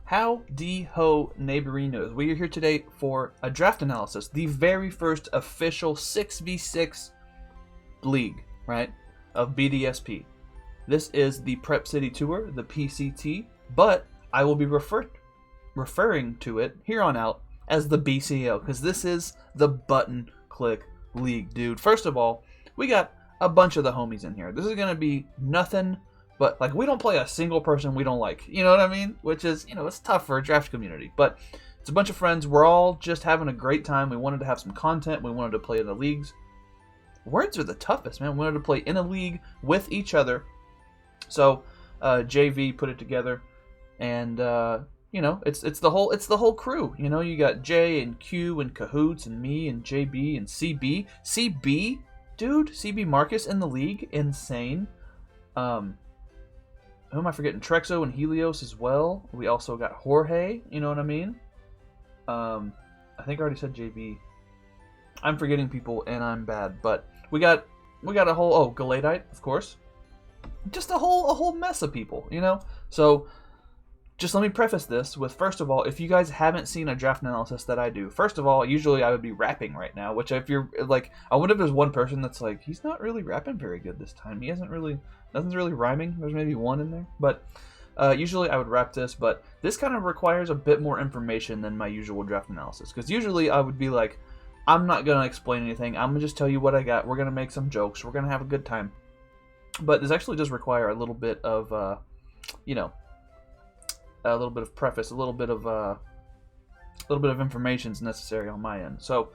Howdy ho, neighborinos. We are here today for a draft analysis. The very first official 6v6 league, right, of BDSP. This is the Prep City Tour, the PCT, but I will be referring to it here on out as the BCL, because this is the button click league, dude. First of all, we got a bunch of the homies in here. This is going to be nothing but, like, we don't play a single person we don't like. You know what I mean? Which is, you know, it's tough for a draft community. But it's a bunch of friends. We're all just having a great time. We wanted to have some content. We wanted to play in the leagues. Words are the toughest, man. We wanted to play in a league with each other. So JV put it together. And, you know, it's the whole crew. You know, you got J and Q and Cahoots and me and JB and CB. CB, dude. CB Marcus in the league. Insane. Who am I forgetting? Trexo and Helios as well. We also got Jorge, you know what I mean? I think I already said JB. I'm forgetting people and I'm bad, but we got a whole Galadite, of course. Just a whole mess of people, you know? So just let me preface this with, first of all, if you guys haven't seen a draft analysis that I do, first of all, usually I would be rapping right now, which if you're like, I wonder if there's one person that's like, he's not really rapping very good this time. Nothing's really rhyming. There's maybe one in there, but usually I would rap this, but this kind of requires a bit more information than my usual draft analysis, because usually I would be like, I'm not going to explain anything. I'm going to just tell you what I got. We're going to make some jokes. We're going to have a good time. But this actually does require a little bit of, you know, a little bit of preface, a little bit of information is necessary on my end. So,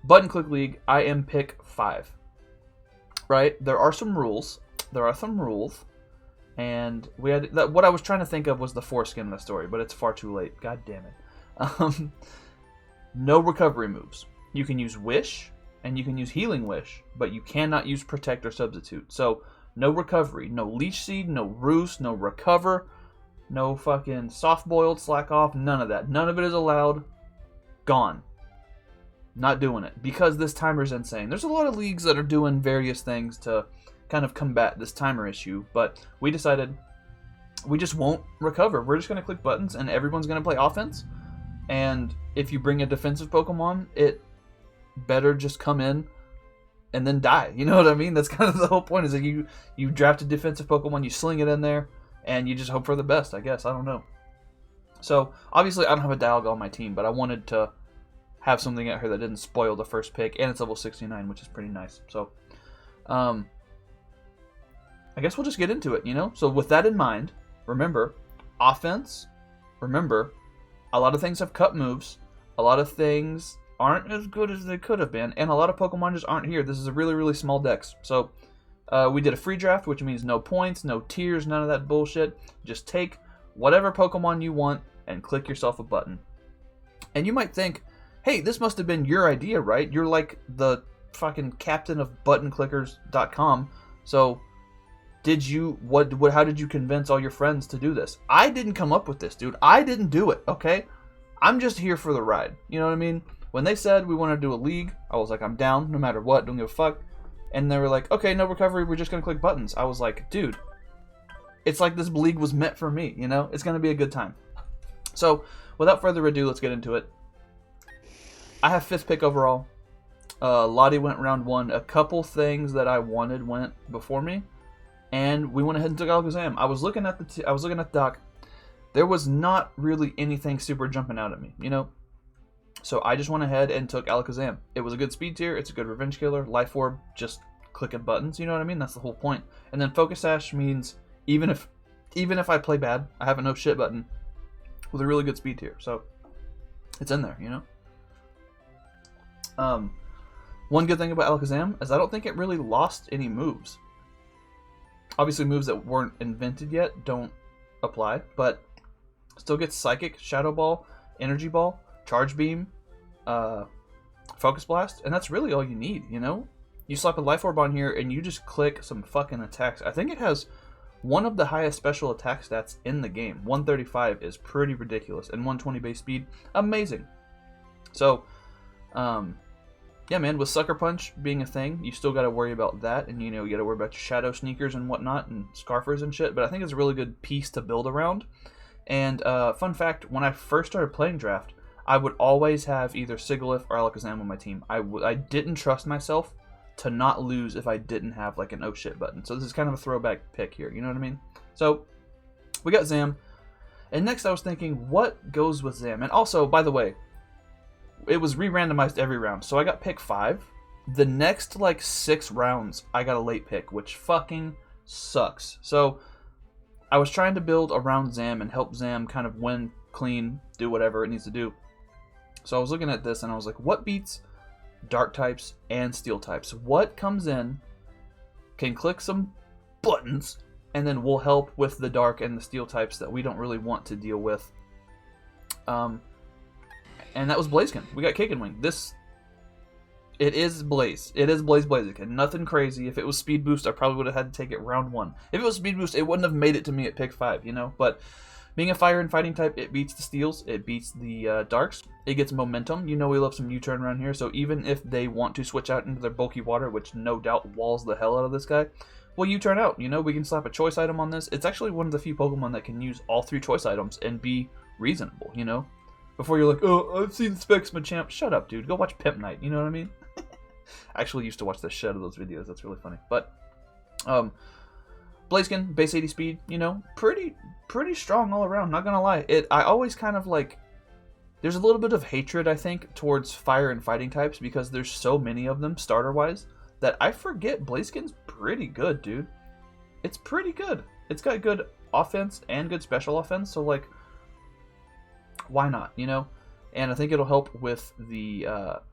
button click league, I am pick 5. Right? There are some rules. And we had what I was trying to think of was the foreskin of the story, but it's far too late. God damn it. No recovery moves. You can use Wish and you can use Healing Wish, but you cannot use Protect or Substitute. So, no recovery, no Leech Seed, no Roost, no Recover. No fucking soft-boiled, slack off, none of that. None of it is allowed. Gone. Not doing it. Because this timer's insane. There's a lot of leagues that are doing various things to kind of combat this timer issue, but we decided we just won't recover. We're just going to click buttons, and everyone's going to play offense. And if you bring a defensive Pokemon, it better just come in and then die. You know what I mean? That's kind of the whole point, is that you draft a defensive Pokemon, you sling it in there, and you just hope for the best, I guess. I don't know. So, obviously, I don't have a Dialga on my team, but I wanted to have something at her that didn't spoil the first pick, and it's level 69, which is pretty nice. So, I guess we'll just get into it, you know? So, with that in mind, remember, offense, remember, a lot of things have cut moves, a lot of things aren't as good as they could have been, and a lot of Pokemon just aren't here. This is a really, really small dex. So, we did a free draft, which means no points, no tiers, none of that bullshit. Just take whatever Pokemon you want and click yourself a button. And you might think, hey, this must have been your idea, right? You're like the fucking captain of buttonclickers.com. So how did you convince all your friends to do this? I didn't come up with this, dude. I didn't do it, okay? I'm just here for the ride. You know what I mean? When they said we want to do a league, I was like, I'm down no matter what. Don't give a fuck. And they were like, okay, no recovery, we're just going to click buttons. I was like, dude, it's like this league was meant for me, you know? It's going to be a good time. So, without further ado, let's get into it. I have 5th pick overall. Lottie went round 1. A couple things that I wanted went before me. And we went ahead and took Alakazam. I was looking at the doc. There was not really anything super jumping out at me, you know? So I just went ahead and took Alakazam. It was a good speed tier. It's a good revenge killer. Life Orb, just clicking buttons. You know what I mean? That's the whole point. And then Focus Sash means even if I play bad, I have a no shit button with a really good speed tier. So it's in there, you know? One good thing about Alakazam is I don't think it really lost any moves. Obviously, moves that weren't invented yet don't apply, but still gets Psychic, Shadow Ball, Energy Ball, Charge Beam, Focus Blast, and that's really all you need, you know? You slap a Life Orb on here, and you just click some fucking attacks. I think it has one of the highest special attack stats in the game. 135 is pretty ridiculous, and 120 base speed, amazing. So, yeah, man, with Sucker Punch being a thing, you still got to worry about that, and, you know, you got to worry about your Shadow Sneakers and whatnot, and Scarfers and shit, but I think it's a really good piece to build around. And fun fact, when I first started playing Draft, I would always have either Sigilyph or Alakazam on my team. I didn't trust myself to not lose if I didn't have like an oh shit button. So this is kind of a throwback pick here, you know what I mean? So we got Zam. And next I was thinking, what goes with Zam? And also, by the way, it was re-randomized every round. So I got pick 5. The next like 6 rounds, I got a late pick, which fucking sucks. So I was trying to build around Zam and help Zam kind of win clean, do whatever it needs to do. So I was looking at this and I was like, what beats dark types and steel types? What comes in, can click some buttons, and then will help with the dark and the steel types that we don't really want to deal with. And that was Blaziken. We got Kick and Wing. It is Blaze. It is Blaziken. Nothing crazy. If it was Speed Boost, I probably would have had to take it round 1. If it was Speed Boost, it wouldn't have made it to me at pick 5, you know? But being a fire and fighting type, it beats the steels. It beats the darks. It gets momentum. You know we love some U-turn around here. So even if they want to switch out into their bulky water, which no doubt walls the hell out of this guy, well, U-turn out. You know, we can slap a choice item on this. It's actually one of the few Pokemon that can use all 3 choice items and be reasonable, you know? Before you're like, oh, I've seen Specs Machamp. Shut up, dude. Go watch Pimp Night. You know what I mean? I actually used to watch the shit out of those videos. That's really funny. But, Blaziken, base 80 speed, you know, pretty strong all around, not gonna lie. I always kind of like, there's a little bit of hatred, I think, towards fire and fighting types because there's so many of them, starter-wise, that I forget Blaziken's pretty good, dude. It's pretty good. It's got good offense and good special offense, so, like, why not, you know? And I think it'll help with the,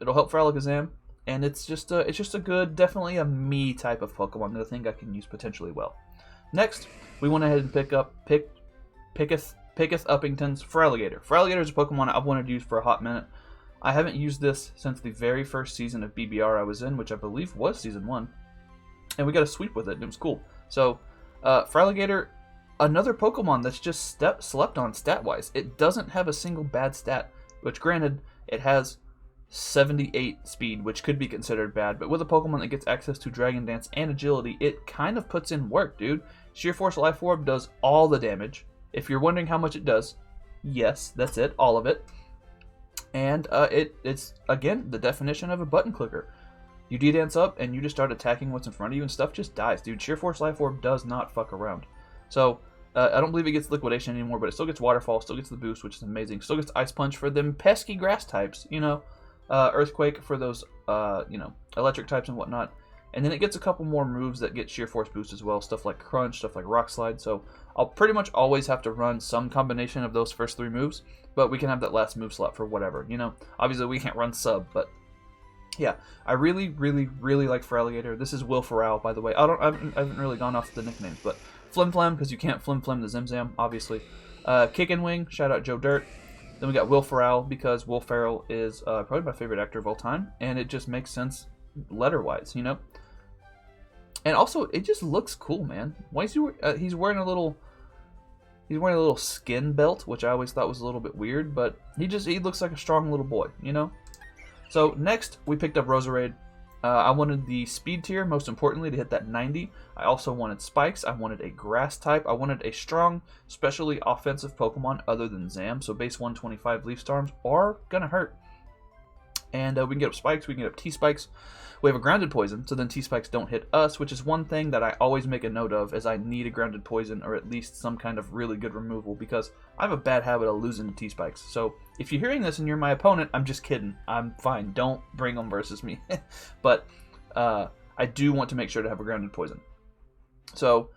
it'll help for Alakazam, and it's just a good, definitely a me type of Pokemon that I think I can use potentially well. Next, we went ahead and Picketh Uppingtons for Alligator. For Alligator is a Pokemon I've wanted to use for a hot minute. I haven't used this since the very first season of BBR I was in, which I believe was Season 1. And we got a sweep with it, and it was cool. So, for Alligator, another Pokemon that's just slept on stat-wise. It doesn't have a single bad stat, which granted, it has 78 speed, which could be considered bad, but with a Pokemon that gets access to Dragon Dance and Agility, it kind of puts in work, dude. Sheer Force Life Orb does all the damage. If you're wondering how much it does, yes, that's it, all of it. And it's, again, the definition of a button clicker. You D-Dance up, and you just start attacking what's in front of you, and stuff just dies, dude. Sheer Force Life Orb does not fuck around. So, I don't believe it gets Liquidation anymore, but it still gets Waterfall, still gets the boost, which is amazing. Still gets Ice Punch for them pesky grass types, you know. Earthquake for those, you know, electric types and whatnot. And then it gets a couple more moves that get sheer force boost as well. Stuff like Crunch, stuff like Rock Slide. So I'll pretty much always have to run some combination of those first 3 moves. But we can have that last move slot for whatever, you know. Obviously we can't run Sub, but yeah. I really like for Alligator. This is Will Ferrell, by the way. I haven't really gone off the nicknames, but Flim Flam, because you can't Flim Flam the Zim, obviously. Kick and Wing, shout out Joe Dirt. Then we got Will Ferrell, because Will Ferrell is probably my favorite actor of all time, and it just makes sense letter-wise, you know? And also, it just looks cool, man. Why is he's wearing a little skin belt, which I always thought was a little bit weird, but he looks like a strong little boy, you know? So next, we picked up Roserade. I wanted the speed tier, most importantly, to hit that 90. I also wanted spikes. I wanted a grass type. I wanted a strong, especially offensive Pokemon other than Zam. So base 125 Leaf Storms are going to hurt. And we can get up spikes. We can get up T-spikes. We have a grounded poison, so then T-spikes don't hit us, which is one thing that I always make a note of, is I need a grounded poison or at least some kind of really good removal, because I have a bad habit of losing to T-spikes. So if you're hearing this and you're my opponent, I'm just kidding. I'm fine. Don't bring them versus me. But I do want to make sure to have a grounded poison. So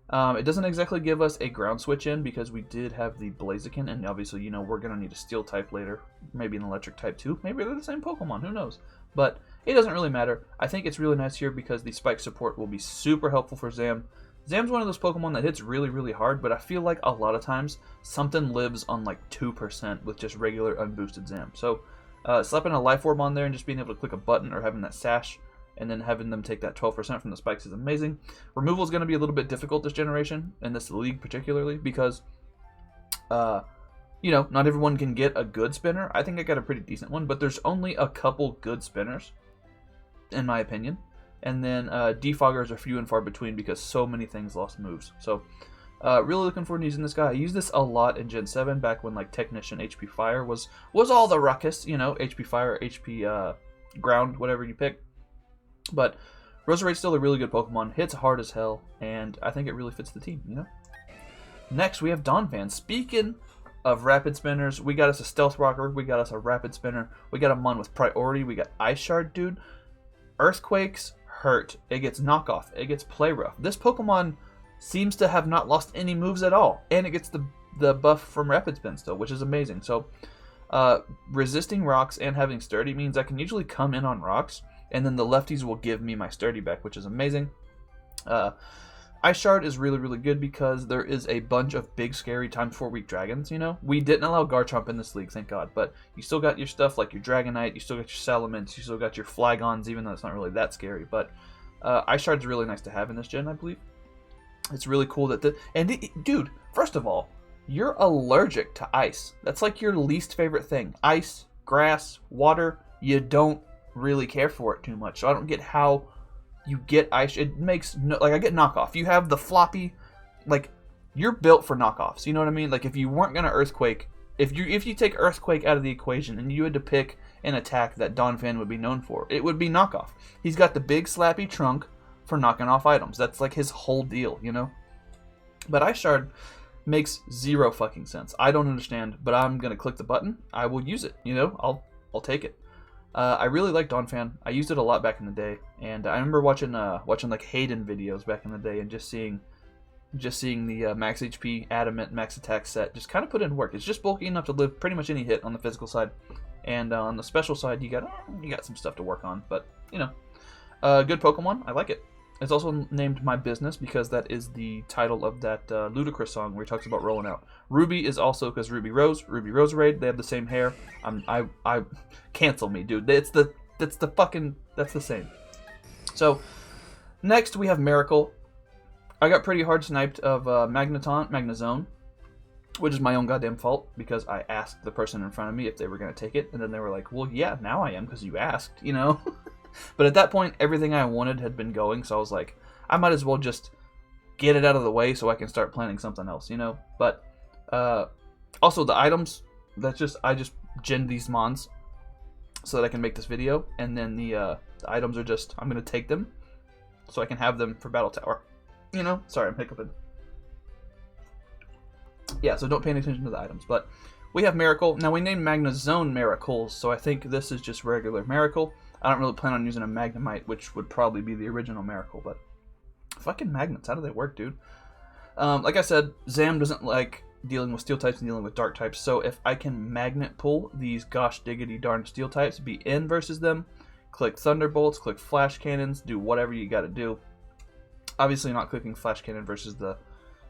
it doesn't exactly give us a ground switch in, because we did have the Blaziken, and obviously, you know, we're going to need a steel type later, maybe an electric type too. Maybe they're the same Pokemon, who knows? But it doesn't really matter. I think it's really nice here because the spike support will be super helpful for Zam. Zam's one of those Pokemon that hits really hard, but I feel like a lot of times something lives on like 2% with just regular unboosted Zam. So slapping a Life Orb on there and just being able to click a button, or having that sash and then having them take that 12% from the spikes is amazing. Removal is going to be a little bit difficult this generation, in this league particularly, because you know, not everyone can get a good spinner. I think I got a pretty decent one, but there's only a couple good spinners, in my opinion. And then defoggers are few and far between because so many things lost moves. So Really looking forward to using this guy. I used this a lot in Gen 7 back when like Technician HP Fire was all the ruckus, you know, HP Fire, HP Ground, whatever you pick. But Roserade's still a really good Pokemon, hits hard as hell, and I think it really fits the team, you know? Next, we have Donvan. Speaking of Rapid Spinners, we got us a Stealth Rocker, we got us a Rapid Spinner, we got a Mon with Priority, we got Ice Shard, dude. Earthquakes hurt. It gets Knockoff, it gets Play Rough. This Pokemon seems to have not lost any moves at all, and it gets the buff from Rapid Spin still, which is amazing. So, resisting rocks and having Sturdy means I can usually come in on rocks, and then the lefties will give me my Sturdy back, which is amazing. Ice Shard is really, really good because there is a bunch of big, scary times 4 weak dragons, you know? We didn't allow Garchomp in this league, thank God, but you still got your stuff like your Dragonite, you still got your Salamence, you still got your Flygons, even though it's not really that scary, but Ice Shard's really nice to have in this gen, I believe. It's really cool that dude, first of all, you're allergic to ice. That's like your least favorite thing. Ice, grass, water, you don't really care for it too much. So I don't get how you get ice. It makes no, like I get knockoff. You have the floppy, like you're built for knockoffs. You know what I mean? Like if you weren't gonna Earthquake, if you take Earthquake out of the equation and you had to pick an attack that Donvan would be known for, it would be knockoff. He's got the big slappy trunk for knocking off items. That's like his whole deal, you know? But Ice Shard makes zero fucking sense. I don't understand, but I'm gonna click the button. I will use it, you know? I'll take it. I really like Donphan. I used it a lot back in the day, and I remember watching like Hayden videos back in the day and just seeing the max HP, adamant, max attack set just kind of put in work. It's just bulky enough to live pretty much any hit on the physical side, and on the special side you got some stuff to work on. But you know, good Pokemon. I like it. It's also named My Business because that is the title of that Ludacris song where he talks about rolling out. Ruby is also because Ruby Roserade. They have the same hair. I cancel me, dude. That's the same. So next we have Miracle. I got pretty hard sniped of Magnezone, which is my own goddamn fault because I asked the person in front of me if they were gonna take it, and then they were like, "Well, yeah, now I am because you asked," you know. But at that point, everything I wanted had been going, so I was like, I might as well just get it out of the way so I can start planning something else, you know? But, also the items, I just gen these mons so that I can make this video, and then the items are just, I'm going to take them so I can have them for Battle Tower, you know? Sorry, I'm hiccuping. Yeah, so don't pay any attention to the items, but we have Miracle. Now, we named Magnezone Miracles, so I think this is just regular Miracle. I don't really plan on using a Magnemite, which would probably be the original Miracle, but fucking magnets, how do they work, dude? Like I said, Zam doesn't like dealing with steel types and dealing with dark types, so if I can magnet pull these gosh diggity darn steel types, be in versus them, click Thunderbolts, click Flash Cannons, do whatever you gotta do. Obviously not clicking Flash Cannon versus the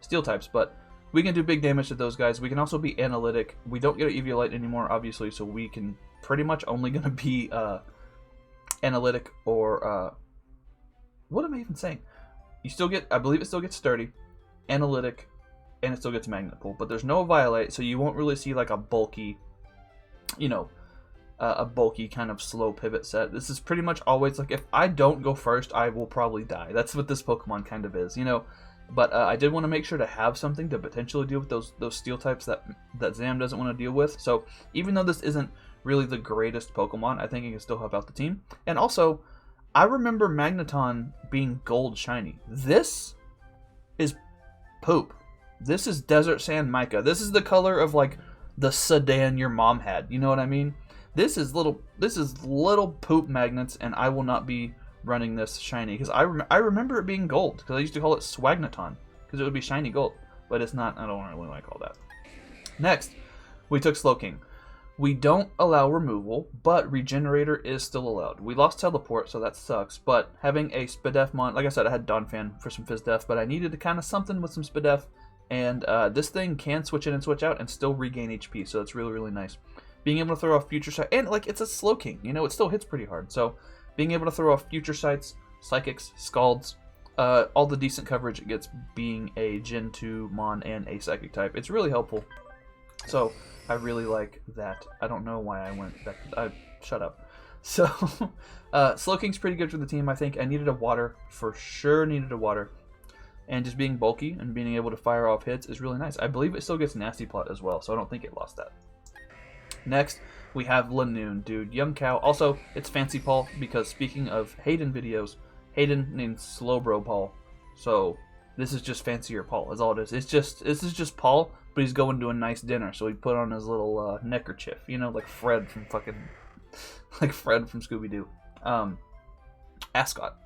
steel types, but we can do big damage to those guys. We can also be analytic. We don't get an Eviolite anymore, obviously, so we can pretty much only gonna be analytic or what am I even saying? You still get, I believe it still gets Sturdy, analytic, and it still gets Magnet Pull, but there's no Violate, so you won't really see like a bulky, you know, a bulky kind of slow pivot set. This is pretty much always like, if I don't go first, I will probably die. That's what this Pokemon kind of is, you know. But I did want to make sure to have something to potentially deal with those steel types that Zam doesn't want to deal with. So even though this isn't really the greatest Pokemon, I think it can still help out the team. And also, I remember Magneton being gold shiny. This is poop. This is Desert Sand Mica. This is the color of like the sedan your mom had. You know what I mean? This is little poop magnets, and I will not be running this shiny because I remember it being gold because I used to call it Swagneton because it would be shiny gold, but it's not. I don't really like all that. Next, we took Slowking. We don't allow removal, but Regenerator is still allowed. We lost Teleport, so that sucks, but having a Spadef like I said, I had Donphan for some Fizdef, but I needed to kind of something with some Spadef, and this thing can switch in and switch out and still regain HP, so that's really, really nice. Being able to throw off Future Sight, and like it's a Slowking, you know, it still hits pretty hard, so being able to throw off Future Sights, Psychics, Scalds, all the decent coverage it gets being a Gen 2 Mon and a Psychic type, it's really helpful. So I really like that. I don't know why I went back. Shut up. So Slowking's pretty good for the team, I think. I needed a water. For sure needed a water. and just being bulky and being able to fire off hits is really nice. I believe it still gets Nasty Plot as well, so I don't think it lost that. Next, we have Lanoon, dude. Young cow. Also, it's Fancy Paul, because speaking of Hayden videos, Hayden named Slowbro Paul. So, this is just fancier Paul, is all it is. This is just Paul, but he's going to a nice dinner, so he put on his little neckerchief, you know, like Fred from fucking, like Fred from Scooby-Doo. Ascot.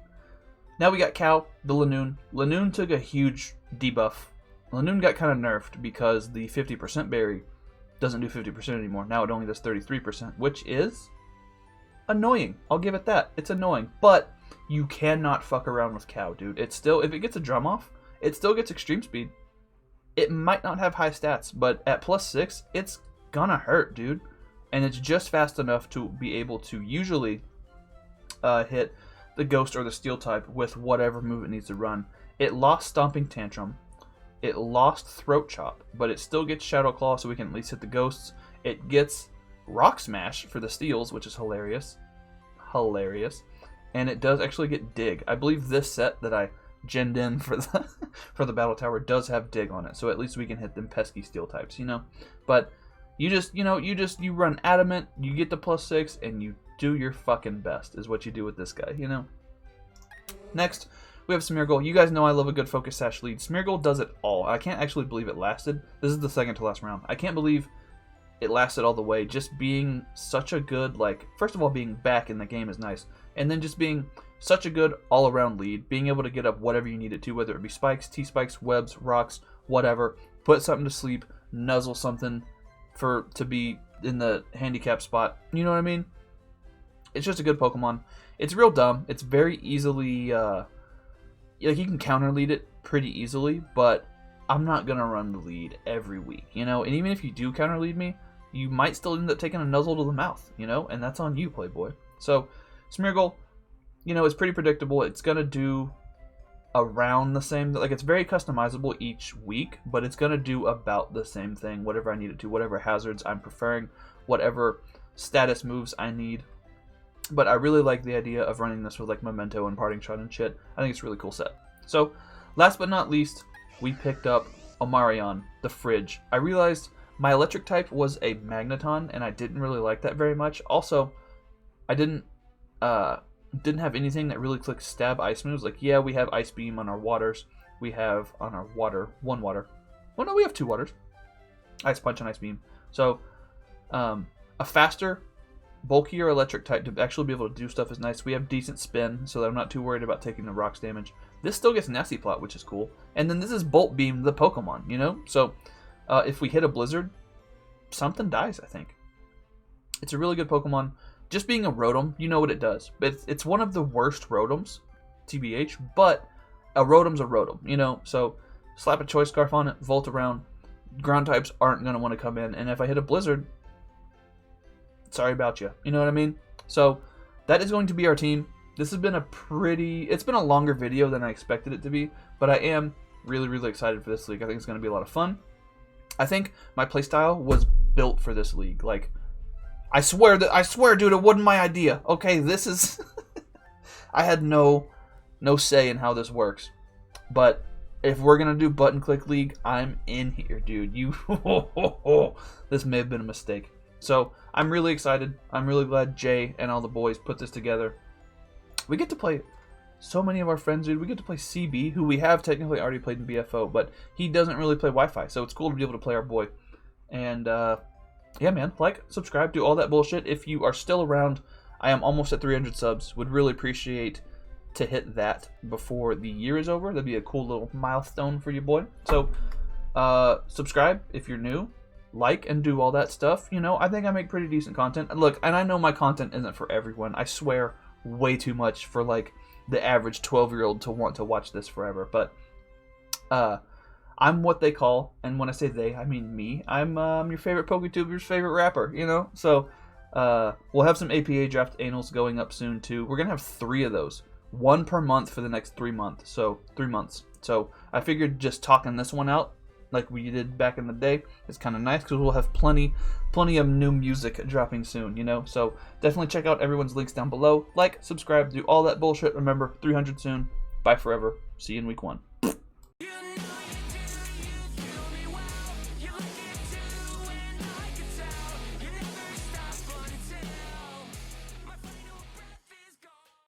Now we got Cow, the Lanoon. Lanoon took a huge debuff. Lanoon got kind of nerfed because the 50% berry doesn't do 50% anymore. Now it only does 33%, which is annoying. I'll give it that. It's annoying, but you cannot fuck around with Cow, dude. It's still, if it gets a drum off, it still gets extreme speed. It might not have high stats, but at +6, it's gonna hurt, dude. And it's just fast enough to be able to usually hit the Ghost or the Steel type with whatever move it needs to run. It lost Stomping Tantrum. It lost Throat Chop, but it still gets Shadow Claw, so we can at least hit the Ghosts. It gets Rock Smash for the Steels, which is hilarious. Hilarious. And it does actually get Dig. I believe this set that I genned in for the for the Battle Tower does have Dig on it, so at least we can hit them pesky Steel types, you know? But you just, you know, you run Adamant, you get the +6, and you do your fucking best, is what you do with this guy, you know? Next, we have Smeargle. You guys know I love a good Focus Sash lead. Smeargle does it all. I can't actually believe it lasted. This is the second to last round. I can't believe it lasted all the way. Just being such a good, like, first of all, being back in the game is nice. And then just being such a good all-around lead. Being able to get up whatever you need it to, whether it be spikes, T-spikes, webs, rocks, whatever. Put something to sleep, nuzzle something to be in the handicap spot. You know what I mean? It's just a good Pokemon. It's real dumb. It's very easily, like, you can counter lead it pretty easily, but I'm not going to run the lead every week, you know? And even if you do counter lead me, you might still end up taking a nuzzle to the mouth, you know? And that's on you, Playboy. So, Smeargle, you know, it's pretty predictable. It's going to do around the same, like, it's very customizable each week, but it's going to do about the same thing, whatever I need it to, whatever hazards I'm preferring, whatever status moves I need. But I really like the idea of running this with, like, Memento and Parting Shot and shit. I think it's a really cool set. So, last but not least, we picked up Omarion, the Fridge. I realized my electric type was a Magneton, and I didn't really like that very much. Also, I didn't have anything that really clicks stab ice moves. Like, yeah, we have Ice Beam on our waters. We have on our one water. Well, no, we have 2 waters. Ice Punch and Ice Beam. So, a faster, bulkier electric type to actually be able to do stuff is nice. We have decent spin, so that I'm not too worried about taking the rocks damage. This still gets Nasty Plot, which is cool. And then this is Bolt Beam, the Pokemon, you know? So, if we hit a Blizzard, something dies, I think. It's a really good Pokemon. Just being a Rotom, you know what it does. But it's one of the worst Rotoms, TBH, but a Rotom's a Rotom, you know? So, slap a Choice Scarf on it, Volt around. Ground types aren't going to want to come in. And if I hit a Blizzard, sorry about you. You know what I mean? So, that is going to be our team. This has been it's been a longer video than I expected it to be, but I am really, really excited for this league. I think it's going to be a lot of fun. I think my playstyle was built for this league. Like, I swear, dude, it wasn't my idea. Okay, this is... I had no say in how this works. But if we're going to do button click league, I'm in here, dude. This may have been a mistake. So, I'm really excited. I'm really glad Jay and all the boys put this together. We get to play so many of our friends, dude. We get to play CB, who we have technically already played in BFO, but he doesn't really play Wi-Fi, so it's cool to be able to play our boy. And, yeah, man, like, subscribe, do all that bullshit. If you are still around, I am almost at 300 subs. Would really appreciate to hit that before the year is over. That'd be a cool little milestone for you, boy. So, subscribe if you're new. Like and do all that stuff. You know, I think I make pretty decent content. Look, and I know my content isn't for everyone. I swear way too much for, like, the average 12-year-old to want to watch this forever. But I'm what they call, and when I say they, I mean me. I'm your favorite PokeTuber's favorite rapper, you know? So we'll have some APA draft anals going up soon, too. We're going to have 3 of those. 1 per month for the next 3 months. So 3 months. So I figured just talking this one out, like we did back in the day, is kind of nice because we'll have plenty of new music dropping soon, you know? So definitely check out everyone's links down below. Like, subscribe, do all that bullshit. Remember, 300 soon. Bye forever. See you in week 1.